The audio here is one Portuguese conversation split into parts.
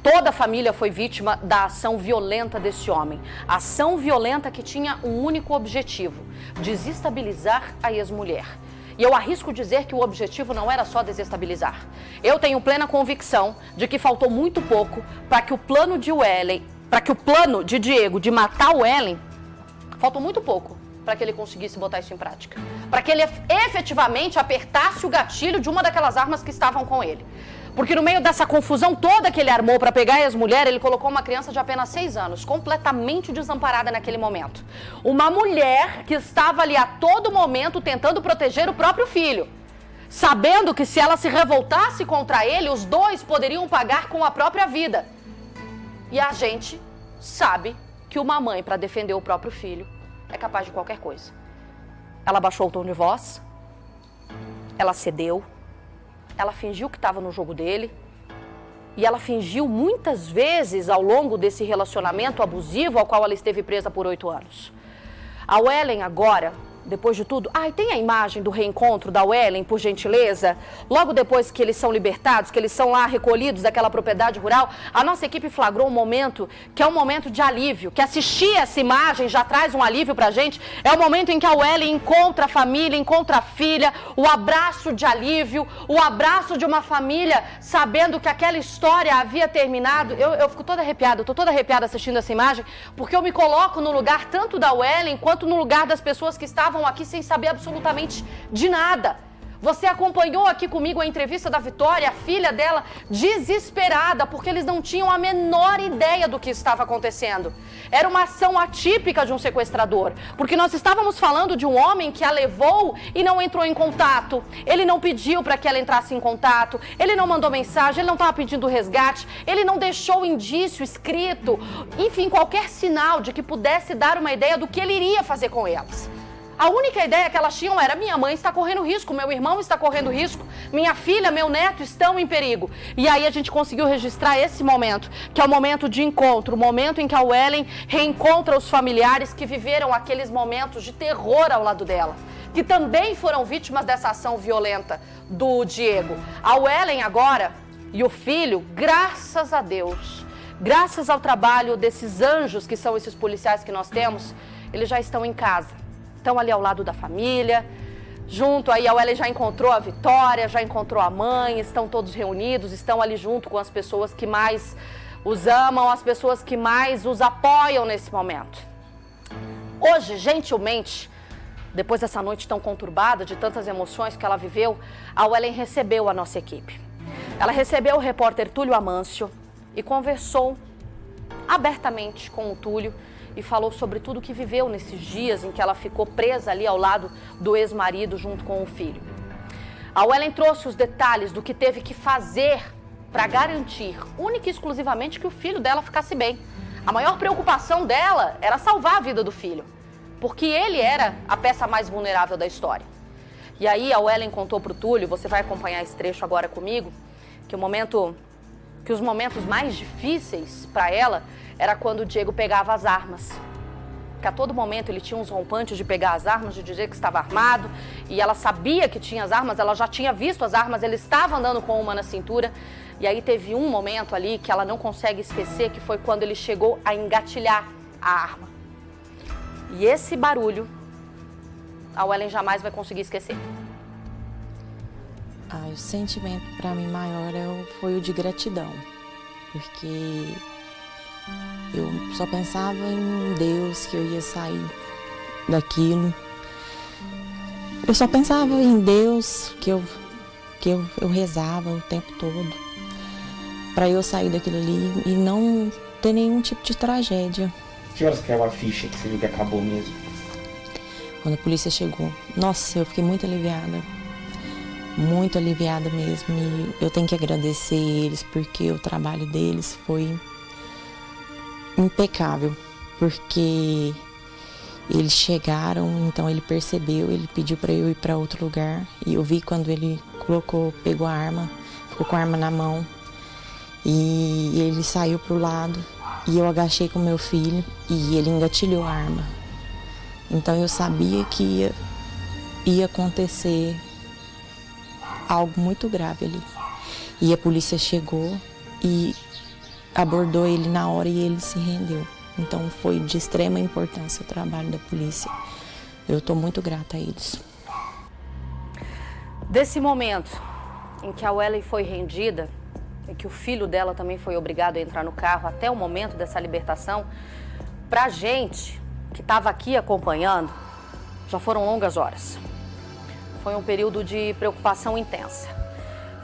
Toda a família foi vítima da ação violenta desse homem. Ação violenta que tinha um único objetivo: desestabilizar a ex-mulher. E eu arrisco dizer que o objetivo não era só desestabilizar. Eu tenho plena convicção de que faltou muito pouco para que o plano de Diego de matar o Wellen, faltou muito pouco para que ele conseguisse botar isso em prática. Para que ele efetivamente apertasse o gatilho de uma daquelas armas que estavam com ele. Porque no meio dessa confusão toda que ele armou para pegar a ex-mulher, ele colocou uma criança de apenas 6 anos, completamente desamparada naquele momento. Uma mulher que estava ali a todo momento tentando proteger o próprio filho, sabendo que se ela se revoltasse contra ele, os dois poderiam pagar com a própria vida. E a gente sabe que uma mãe, para defender o próprio filho, é capaz de qualquer coisa. Ela baixou o tom de voz, ela cedeu, ela fingiu que estava no jogo dele e ela fingiu muitas vezes ao longo desse relacionamento abusivo ao qual ela esteve presa por 8 anos. A Wellen agora, depois de tudo... tem a imagem do reencontro da Wellen, por gentileza? Logo depois que eles são libertados, que eles são lá recolhidos daquela propriedade rural, a nossa equipe flagrou um momento que é um momento de alívio, que assistir essa imagem já traz um alívio pra gente. É o momento em que a Wellen encontra a família, encontra a filha, o abraço de alívio, o abraço de uma família sabendo que aquela história havia terminado. Eu fico toda arrepiada, tô toda arrepiada assistindo essa imagem, porque eu me coloco no lugar tanto da Wellen quanto no lugar das pessoas que estavam aqui sem saber absolutamente de nada. Você acompanhou aqui comigo a entrevista da Vitória, a filha dela, desesperada, porque eles não tinham a menor ideia do que estava acontecendo. Era uma ação atípica de um sequestrador, porque nós estávamos falando de um homem que a levou e não entrou em contato. Ele não pediu para que ela entrasse em contato, ele não mandou mensagem, ele não estava pedindo resgate, ele não deixou indício escrito, enfim, qualquer sinal de que pudesse dar uma ideia do que ele iria fazer com elas. A única ideia que elas tinham era: minha mãe está correndo risco, meu irmão está correndo risco, minha filha, meu neto estão em perigo. E aí a gente conseguiu registrar esse momento, que é o momento de encontro, o momento em que a Wellen reencontra os familiares que viveram aqueles momentos de terror ao lado dela, que também foram vítimas dessa ação violenta do Diego. A Wellen agora e o filho, graças a Deus, graças ao trabalho desses anjos que são esses policiais que nós temos, eles já estão em casa. Estão ali ao lado da família, junto aí a Wellen já encontrou a Vitória, já encontrou a mãe, estão todos reunidos, estão ali junto com as pessoas que mais os amam, as pessoas que mais os apoiam nesse momento. Hoje, gentilmente, depois dessa noite tão conturbada, de tantas emoções que ela viveu, a Wellen recebeu a nossa equipe. Ela recebeu o repórter Túlio Amâncio e conversou abertamente com o Túlio, e falou sobre tudo que viveu nesses dias em que ela ficou presa ali ao lado do ex-marido junto com o filho. A Wellen trouxe os detalhes do que teve que fazer para garantir, única e exclusivamente, que o filho dela ficasse bem. A maior preocupação dela era salvar a vida do filho, porque ele era a peça mais vulnerável da história. E aí a Wellen contou para o Túlio, você vai acompanhar esse trecho agora comigo, que os momentos mais difíceis para ela era quando o Diego pegava as armas. Que a todo momento ele tinha uns rompantes de pegar as armas, de dizer que estava armado, e ela sabia que tinha as armas, ela já tinha visto as armas, ele estava andando com uma na cintura. E aí teve um momento ali que ela não consegue esquecer, que foi quando ele chegou a engatilhar a arma. E esse barulho, a Wellen jamais vai conseguir esquecer. O sentimento para mim maior foi o de gratidão, porque eu só pensava em Deus, que eu ia sair daquilo. Eu só pensava em Deus, que eu rezava o tempo todo para eu sair daquilo ali e não ter nenhum tipo de tragédia. Que horas caiu a ficha que você viu que acabou mesmo? Quando a polícia chegou, nossa, eu fiquei muito aliviada mesmo, e eu tenho que agradecer eles, porque o trabalho deles foi impecável, porque eles chegaram, então ele percebeu, ele pediu para eu ir para outro lugar, e eu vi quando ele pegou a arma, ficou com a arma na mão, e ele saiu pro lado, e eu agachei com meu filho, e ele engatilhou a arma. Então eu sabia que ia acontecer algo muito grave ali. E a polícia chegou e abordou ele na hora e ele se rendeu. Então foi de extrema importância o trabalho da polícia. Eu estou muito grata a eles. Desse momento em que a Wellen foi rendida e que o filho dela também foi obrigado a entrar no carro até o momento dessa libertação, pra gente que estava aqui acompanhando, já foram longas horas. Foi um período de preocupação intensa.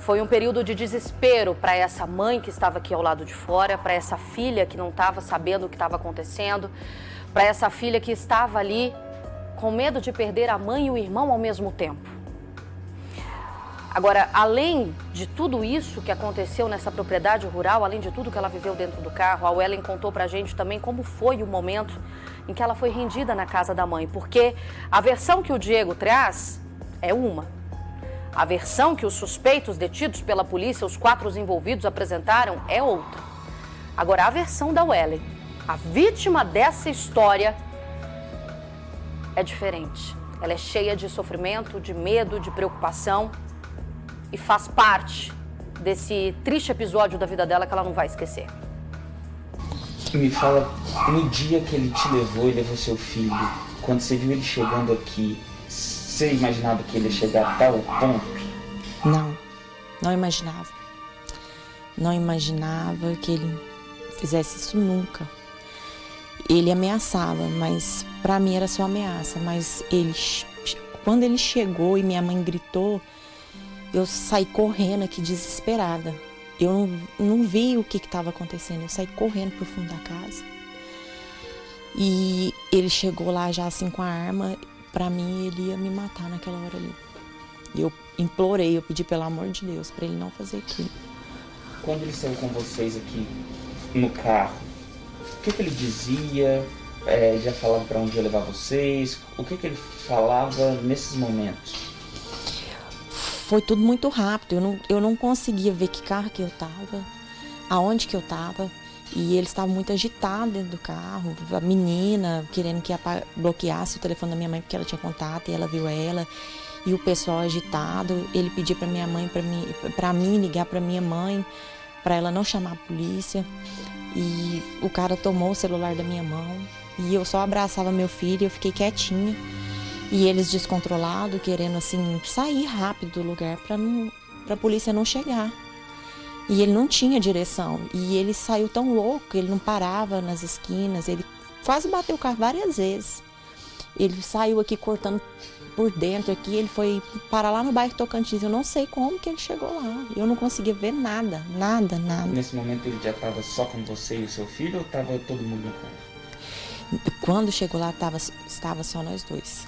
Foi um período de desespero para essa mãe que estava aqui ao lado de fora, para essa filha que não estava sabendo o que estava acontecendo, para essa filha que estava ali com medo de perder a mãe e o irmão ao mesmo tempo. Agora, além de tudo isso que aconteceu nessa propriedade rural, além de tudo que ela viveu dentro do carro, a Wellen contou pra gente também como foi o momento em que ela foi rendida na casa da mãe, porque a versão que o Diego traz é uma. A versão que os suspeitos detidos pela polícia, os 4 envolvidos, apresentaram é outra. Agora, a versão da Wellen, a vítima dessa história, é diferente. Ela é cheia de sofrimento, de medo, de preocupação e faz parte desse triste episódio da vida dela que ela não vai esquecer. Me fala, no dia que ele te levou e levou seu filho, quando você viu ele chegando aqui, você imaginava que ele ia chegar a tal ponto? Não imaginava. Não imaginava que ele fizesse isso nunca. Ele ameaçava, mas pra mim era só ameaça. Mas quando ele chegou e minha mãe gritou, eu saí correndo aqui desesperada. Eu não vi o que estava acontecendo. Eu saí correndo pro fundo da casa. E ele chegou lá já assim com a arma. Pra mim, ele ia me matar naquela hora ali. Eu implorei, eu pedi pelo amor de Deus pra ele não fazer aquilo. Quando ele saiu com vocês aqui no carro, o que ele dizia? Já falava pra onde ia levar vocês? O que ele falava nesses momentos? Foi tudo muito rápido, eu não conseguia ver que carro que eu tava, aonde que eu tava. E eles estavam muito agitados dentro do carro, a menina querendo que bloqueasse o telefone da minha mãe porque ela tinha contato e ela viu ela. E o pessoal agitado, ele pediu pra minha mãe, pra mim ligar pra minha mãe, pra ela não chamar a polícia. E o cara tomou o celular da minha mão e eu só abraçava meu filho e eu fiquei quietinha. E eles descontrolados, querendo assim sair rápido do lugar pra polícia não chegar. E ele não tinha direção. E ele saiu tão louco, ele não parava nas esquinas, ele quase bateu o carro várias vezes. Ele saiu aqui cortando por dentro aqui, ele foi parar lá no bairro Tocantins. Eu não sei como que ele chegou lá. Eu não conseguia ver nada. Nesse momento ele já estava só com você e o seu filho ou estava todo mundo no carro? Quando chegou lá, estava só nós dois.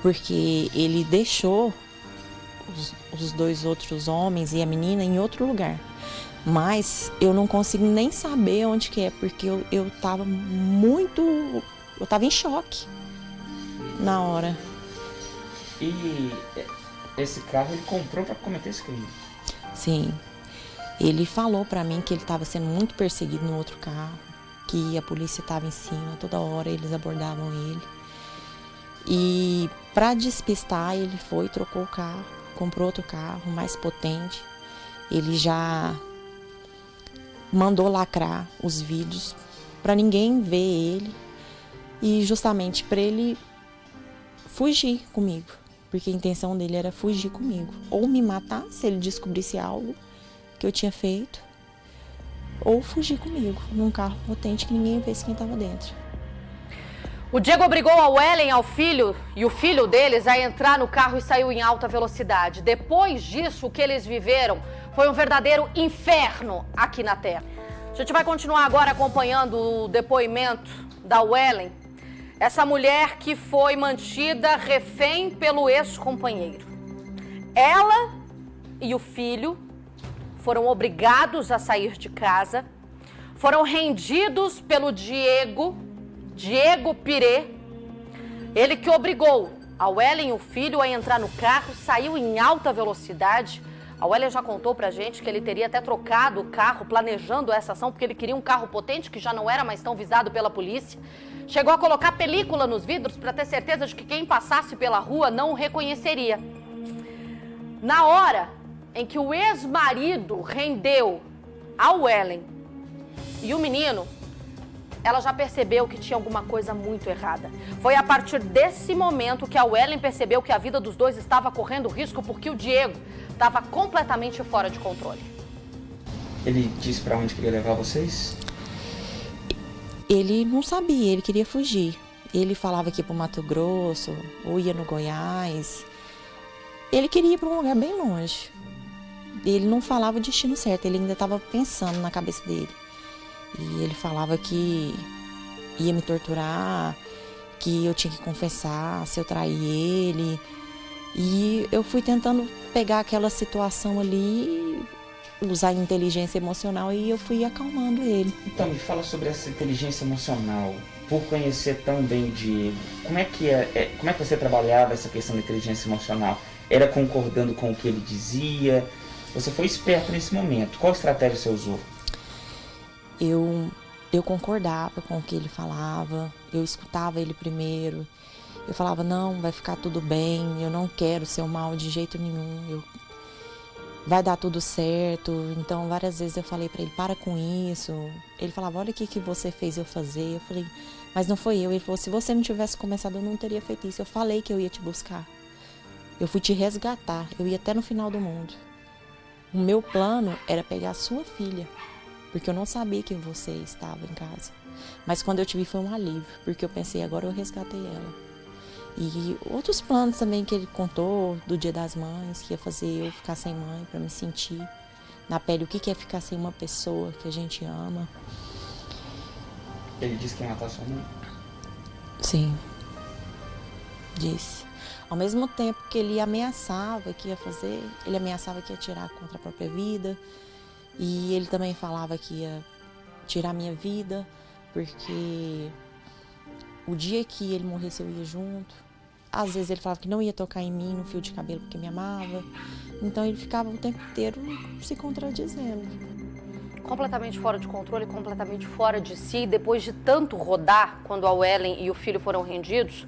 Porque ele deixou os 2 outros homens e a menina em outro lugar. Mas eu não consigo nem saber onde que é, porque eu tava em choque na hora. E esse carro ele comprou para cometer esse crime? Sim. Ele falou pra mim que ele estava sendo muito perseguido no outro carro, que a polícia estava em cima, toda hora eles abordavam ele. E para despistar, ele foi, trocou o carro, comprou outro carro mais potente. Ele já mandou lacrar os vidros para ninguém ver ele e justamente para ele fugir comigo, porque a intenção dele era fugir comigo, ou me matar se ele descobrisse algo que eu tinha feito, ou fugir comigo num carro potente que ninguém visse quem estava dentro. O Diego obrigou a Wellen, ao filho e o filho deles a entrar no carro e saiu em alta velocidade. Depois disso, o que eles viveram foi um verdadeiro inferno aqui na Terra. A gente vai continuar agora acompanhando o depoimento da Wellen, essa mulher que foi mantida refém pelo ex-companheiro. Ela e o filho foram obrigados a sair de casa, foram rendidos pelo Diego Pirê, ele que obrigou a Wellen e o filho a entrar no carro, saiu em alta velocidade. A Wellen já contou pra gente que ele teria até trocado o carro, planejando essa ação, porque ele queria um carro potente que já não era mais tão visado pela polícia. Chegou a colocar película nos vidros para ter certeza de que quem passasse pela rua não o reconheceria. Na hora em que o ex-marido rendeu a Wellen e o menino, ela já percebeu que tinha alguma coisa muito errada. Foi a partir desse momento que a Wellen percebeu que a vida dos dois estava correndo risco porque o Diego estava completamente fora de controle. Ele disse pra onde queria levar vocês? Ele não sabia, ele queria fugir. Ele falava que ia para o Mato Grosso, ou ia no Goiás. Ele queria ir para um lugar bem longe. Ele não falava o destino certo, ele ainda estava pensando na cabeça dele. E ele falava que ia me torturar, que eu tinha que confessar se eu trair ele. E eu fui tentando pegar aquela situação ali, usar inteligência emocional, e eu fui acalmando ele. Então, me fala sobre essa inteligência emocional. Por conhecer tão bem o Diego, como é que você trabalhava essa questão da inteligência emocional? Era concordando com o que ele dizia? Você foi esperto nesse momento. Qual estratégia você usou? Eu concordava com o que ele falava, eu escutava ele primeiro. Eu falava, não, vai ficar tudo bem, eu não quero seu mal de jeito nenhum, vai dar tudo certo. Então, várias vezes eu falei para ele, para com isso. Ele falava, olha o que você fez eu fazer. Eu falei, mas não foi eu. Ele falou, se você não tivesse começado, eu não teria feito isso. Eu falei que eu ia te buscar. Eu fui te resgatar, eu ia até no final do mundo. O meu plano era pegar a sua filha, porque eu não sabia que você estava em casa. Mas quando eu te vi foi um alívio, porque eu pensei, agora eu resgatei ela. E outros planos também que ele contou, do Dia das Mães, que ia fazer eu ficar sem mãe, para me sentir na pele o que é ficar sem uma pessoa que a gente ama. Ele disse que ia matar sua mãe? Sim, disse. Ao mesmo tempo que ele ameaçava que ia fazer, ele ameaçava que ia tirar contra a própria vida. E ele também falava que ia tirar minha vida, porque o dia que ele morresse eu ia junto. Às vezes ele falava que não ia tocar em mim no fio de cabelo porque me amava. Então ele ficava o tempo inteiro se contradizendo. Completamente fora de controle, completamente fora de si. Depois de tanto rodar, quando a Wellen e o filho foram rendidos,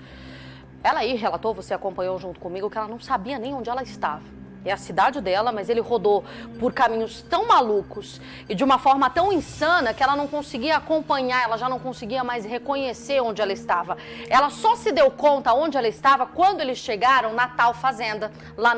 ela aí relatou, você acompanhou junto comigo, que ela não sabia nem onde ela estava. É a cidade dela, mas ele rodou por caminhos tão malucos e de uma forma tão insana que ela não conseguia acompanhar, ela já não conseguia mais reconhecer onde ela estava. Ela só se deu conta onde ela estava quando eles chegaram na tal fazenda, lá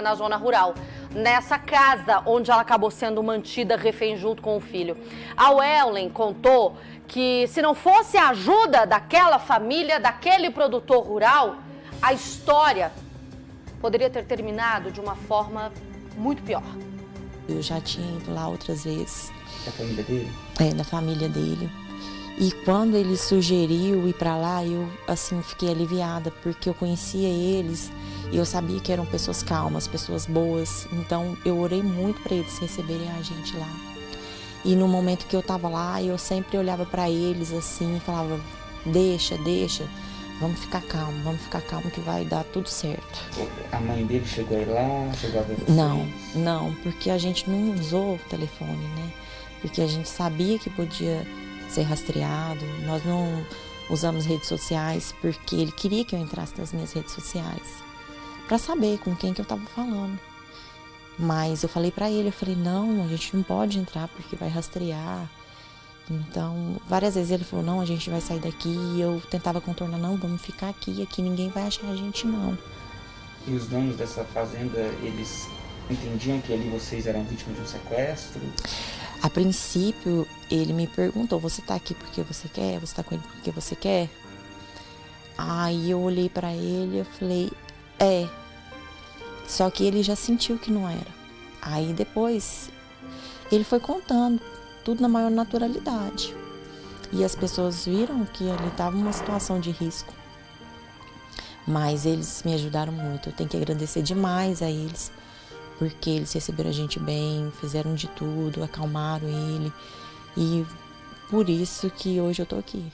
na zona rural. Nessa casa onde ela acabou sendo mantida refém junto com o filho. A Wellen contou que se não fosse a ajuda daquela família, daquele produtor rural, a história poderia ter terminado de uma forma muito pior. Eu já tinha ido lá outras vezes. Da família dele? Da família dele. E quando ele sugeriu ir para lá, eu assim fiquei aliviada, porque eu conhecia eles e eu sabia que eram pessoas calmas, pessoas boas. Então eu orei muito para eles receberem a gente lá. E no momento que eu estava lá, eu sempre olhava para eles assim e falava, deixa, vamos ficar calmo que vai dar tudo certo. A mãe dele chegou aí lá, chegou a ver vocês? Não, porque a gente não usou o telefone, né? Porque a gente sabia que podia ser rastreado, nós não usamos redes sociais porque ele queria que eu entrasse nas minhas redes sociais para saber com quem que eu estava falando. Mas eu falei para ele, não, a gente não pode entrar porque vai rastrear. Então, várias vezes ele falou, não, a gente vai sair daqui. E eu tentava contornar, não, vamos ficar aqui ninguém vai achar a gente, não. E os donos dessa fazenda, eles entendiam que ali vocês eram vítimas de um sequestro? A princípio, ele me perguntou, você tá aqui porque você quer? Você tá com ele porque você quer? Aí eu olhei pra ele e falei, Só que ele já sentiu que não era. Aí depois, ele foi contando tudo na maior naturalidade. E as pessoas viram que ali estava uma situação de risco. Mas eles me ajudaram muito. Eu tenho que agradecer demais a eles, porque eles receberam a gente bem, fizeram de tudo, acalmaram ele. E por isso que hoje eu tô aqui.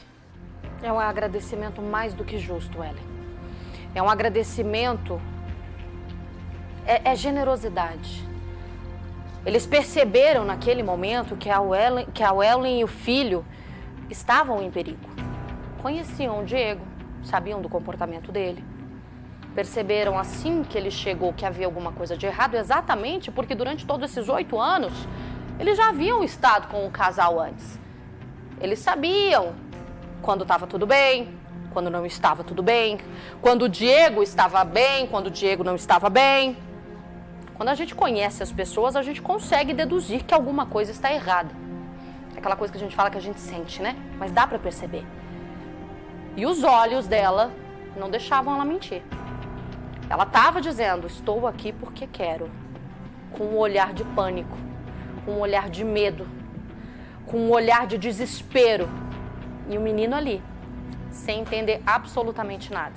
É um agradecimento mais do que justo, Wellen. É um agradecimento, é generosidade. Eles perceberam naquele momento que a Wellen e o filho estavam em perigo. Conheciam o Diego, sabiam do comportamento dele. Perceberam assim que ele chegou que havia alguma coisa de errado, exatamente porque durante todos esses 8 anos, eles já haviam estado com o casal antes. Eles sabiam quando estava tudo bem, quando não estava tudo bem, quando o Diego estava bem, quando o Diego não estava bem. Quando a gente conhece as pessoas, a gente consegue deduzir que alguma coisa está errada. Aquela coisa que a gente fala que a gente sente, né? Mas dá para perceber. E os olhos dela não deixavam ela mentir. Ela estava dizendo, estou aqui porque quero. Com um olhar de pânico, com um olhar de medo, com um olhar de desespero. E o menino ali, sem entender absolutamente nada.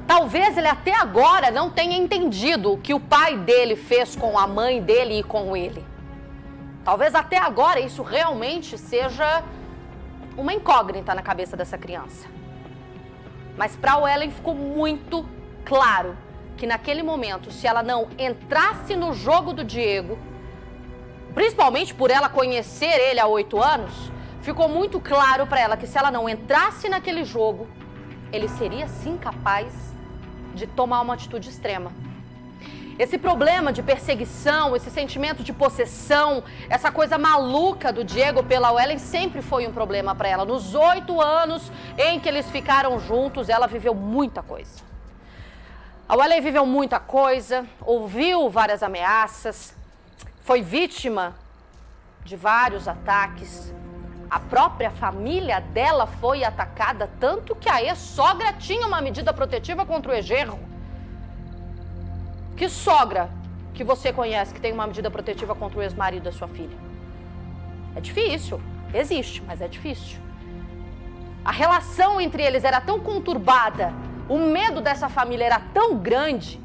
Talvez ele até agora não tenha entendido o que o pai dele fez com a mãe dele e com ele. Talvez até agora isso realmente seja uma incógnita na cabeça dessa criança. Mas para o Ellen ficou muito claro que naquele momento, se ela não entrasse no jogo do Diego, principalmente por ela conhecer ele há 8 anos, ficou muito claro para ela que se ela não entrasse naquele jogo, ele seria sim capaz de tomar uma atitude extrema. Esse problema de perseguição, esse sentimento de possessão, essa coisa maluca do Diego pela Ellen sempre foi um problema para ela. Nos 8 anos em que eles ficaram juntos, ela viveu muita coisa. A Ellen viveu muita coisa, ouviu várias ameaças, foi vítima de vários ataques. A própria família dela foi atacada, tanto que a ex-sogra tinha uma medida protetiva contra o genro. Que sogra que você conhece que tem uma medida protetiva contra o ex-marido da sua filha? É difícil, existe, mas é difícil. A relação entre eles era tão conturbada, o medo dessa família era tão grande,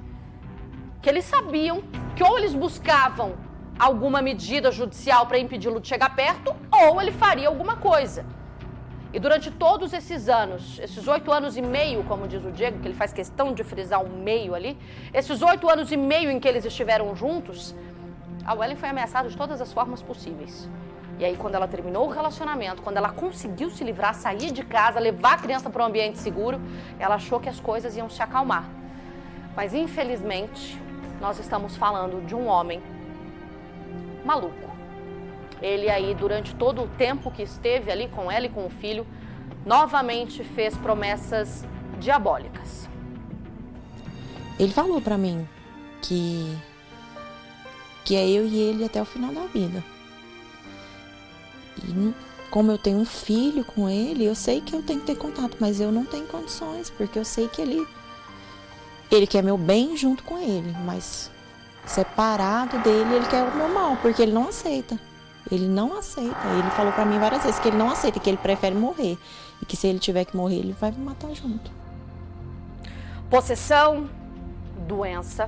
que eles sabiam que ou eles buscavam alguma medida judicial para impedi-lo de chegar perto, ou ele faria alguma coisa. E durante todos esses anos, esses 8 anos e meio, como diz o Diego, que ele faz questão de frisar um meio ali, esses 8 anos e meio em que eles estiveram juntos, a Ellen foi ameaçada de todas as formas possíveis. E aí, quando ela terminou o relacionamento, quando ela conseguiu se livrar, sair de casa, levar a criança para um ambiente seguro, ela achou que as coisas iam se acalmar. Mas, infelizmente, nós estamos falando de um homem maluco. Ele aí, durante todo o tempo que esteve ali com ela e com o filho, novamente fez promessas diabólicas. Ele falou pra mim que é eu e ele até o final da vida. E como eu tenho um filho com ele, eu sei que eu tenho que ter contato, mas eu não tenho condições, porque eu sei que ele quer meu bem junto com ele, mas separado dele, ele quer o meu mal, porque ele não aceita. Ele não aceita. Ele falou pra mim várias vezes que ele não aceita, que ele prefere morrer. E que se ele tiver que morrer, ele vai me matar junto. Possessão, doença,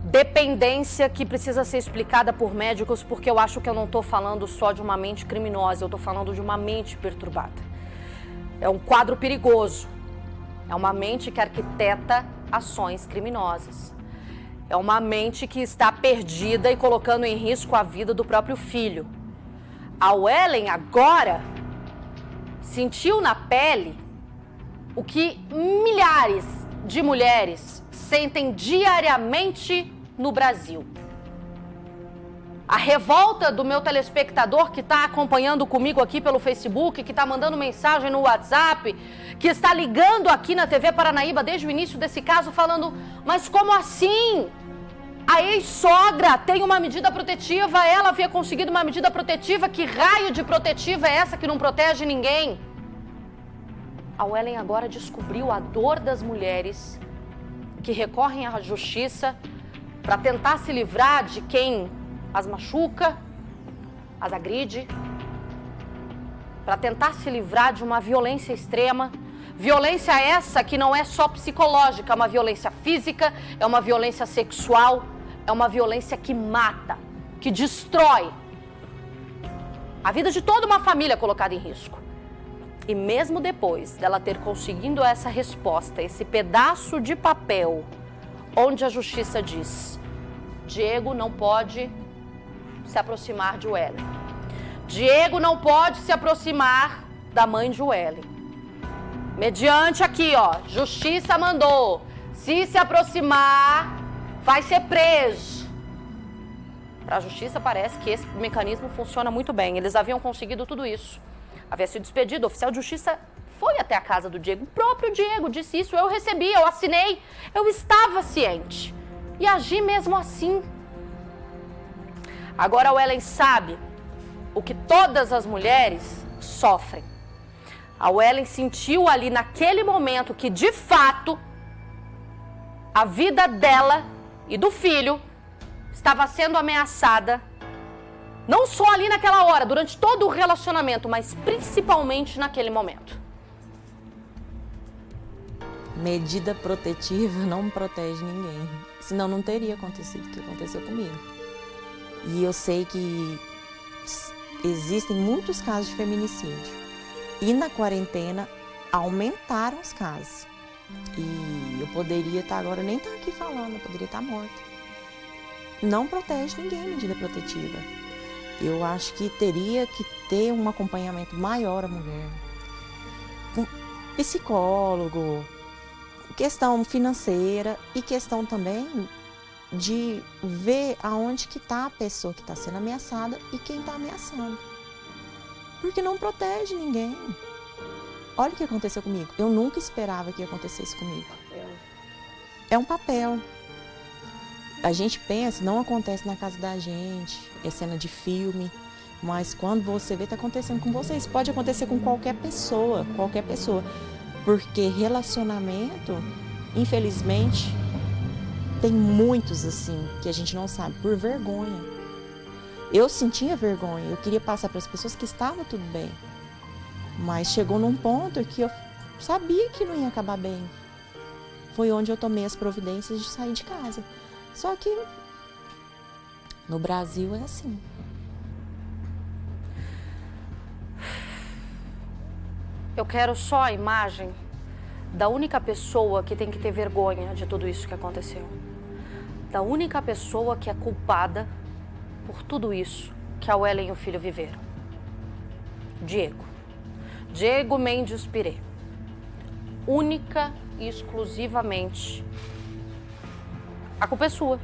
dependência que precisa ser explicada por médicos, porque eu acho que eu não estou falando só de uma mente criminosa, eu estou falando de uma mente perturbada. É um quadro perigoso. É uma mente que arquiteta ações criminosas. É uma mente que está perdida e colocando em risco a vida do próprio filho. A Ellen agora sentiu na pele o que milhares de mulheres sentem diariamente no Brasil. A revolta do meu telespectador que está acompanhando comigo aqui pelo Facebook, que está mandando mensagem no WhatsApp, que está ligando aqui na TV Paranaíba desde o início desse caso falando, mas como assim? A ex-sogra tem uma medida protetiva, ela havia conseguido uma medida protetiva, que raio de protetiva é essa que não protege ninguém? A Ellen agora descobriu a dor das mulheres que recorrem à justiça para tentar se livrar de quem as machuca, as agride, para tentar se livrar de uma violência extrema. Violência essa que não é só psicológica, é uma violência física, é uma violência sexual, é uma violência que mata, que destrói a vida de toda uma família colocada em risco. E mesmo depois dela ter conseguido essa resposta, esse pedaço de papel, onde a justiça diz, Diego não pode se aproximar de Ellen. Diego não pode se aproximar da mãe de Ellen. Mediante aqui, ó, justiça mandou, se aproximar, vai ser preso. Para a justiça parece que esse mecanismo funciona muito bem. Eles haviam conseguido tudo isso. Havia sido despedido, o oficial de justiça foi até a casa do Diego. O próprio Diego disse isso, eu recebi, eu assinei, eu estava ciente. E agi mesmo assim. Agora a Wellen sabe o que todas as mulheres sofrem. A Wellen sentiu ali naquele momento que, de fato, a vida dela e do filho estava sendo ameaçada, não só ali naquela hora, durante todo o relacionamento, mas principalmente naquele momento. Medida protetiva não protege ninguém, senão não teria acontecido o que aconteceu comigo. E eu sei que existem muitos casos de feminicídio. E na quarentena aumentaram os casos. E eu poderia estar agora, nem estar aqui falando, eu poderia estar morta. Não protege ninguém a medida protetiva. Eu acho que teria que ter um acompanhamento maior à mulher. Um psicólogo, questão financeira e questão também de ver aonde que está a pessoa que está sendo ameaçada e quem está ameaçando. Porque não protege ninguém. Olha o que aconteceu comigo. Eu nunca esperava que acontecesse comigo. É um papel. A gente pensa, não acontece na casa da gente, é cena de filme, mas quando você vê, está acontecendo com você. Isso pode acontecer com qualquer pessoa, porque relacionamento, infelizmente, tem muitos assim, que a gente não sabe, por vergonha. Eu sentia vergonha, eu queria passar para as pessoas que estava tudo bem, mas chegou num ponto que eu sabia que não ia acabar bem. Foi onde eu tomei as providências de sair de casa. Só que no Brasil é assim. Eu quero só a imagem da única pessoa que tem que ter vergonha de tudo isso que aconteceu. Da única pessoa que é culpada por tudo isso que a Wellen e o filho viveram. Diego Mendes Pirê. Única e exclusivamente. A culpa é sua,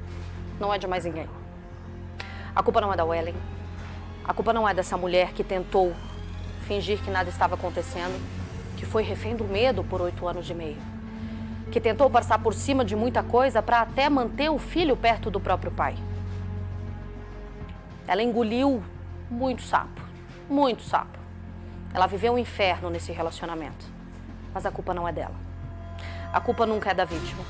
não é de mais ninguém. A culpa não é da Wellen. A culpa não é dessa mulher que tentou fingir que nada estava acontecendo, que foi refém do medo por 8 anos e meio, que tentou passar por cima de muita coisa para até manter o filho perto do próprio pai. Ela engoliu muito sapo, muito sapo. Ela viveu um inferno nesse relacionamento, mas a culpa não é dela. A culpa nunca é da vítima.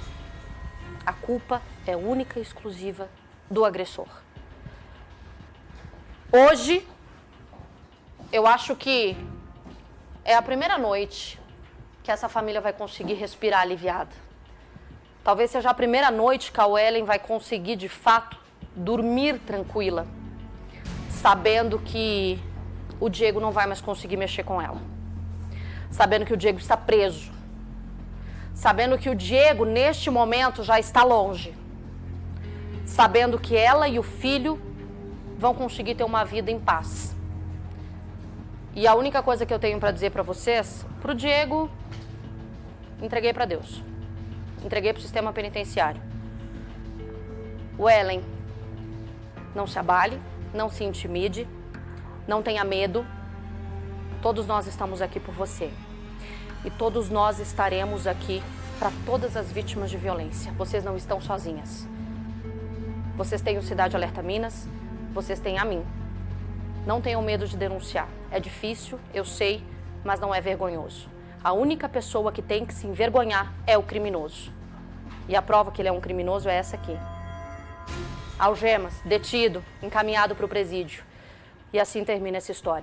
A culpa é única e exclusiva do agressor. Hoje, eu acho que é a primeira noite que essa família vai conseguir respirar aliviada. Talvez seja a primeira noite que a Wellen vai conseguir, de fato, dormir tranquila, sabendo que o Diego não vai mais conseguir mexer com ela. Sabendo que o Diego está preso. Sabendo que o Diego, neste momento, já está longe. Sabendo que ela e o filho vão conseguir ter uma vida em paz. E a única coisa que eu tenho para dizer para vocês, pro Diego, entreguei para Deus. Entreguei pro sistema penitenciário. Wellen, não se abale, não se intimide, não tenha medo. Todos nós estamos aqui por você. E todos nós estaremos aqui para todas as vítimas de violência. Vocês não estão sozinhas. Vocês têm o Cidade Alerta Minas, vocês têm a mim. Não tenham medo de denunciar. É difícil, eu sei, mas não é vergonhoso. A única pessoa que tem que se envergonhar é o criminoso. E a prova que ele é um criminoso é essa aqui. Algemas, detido, encaminhado para o presídio. E assim termina essa história.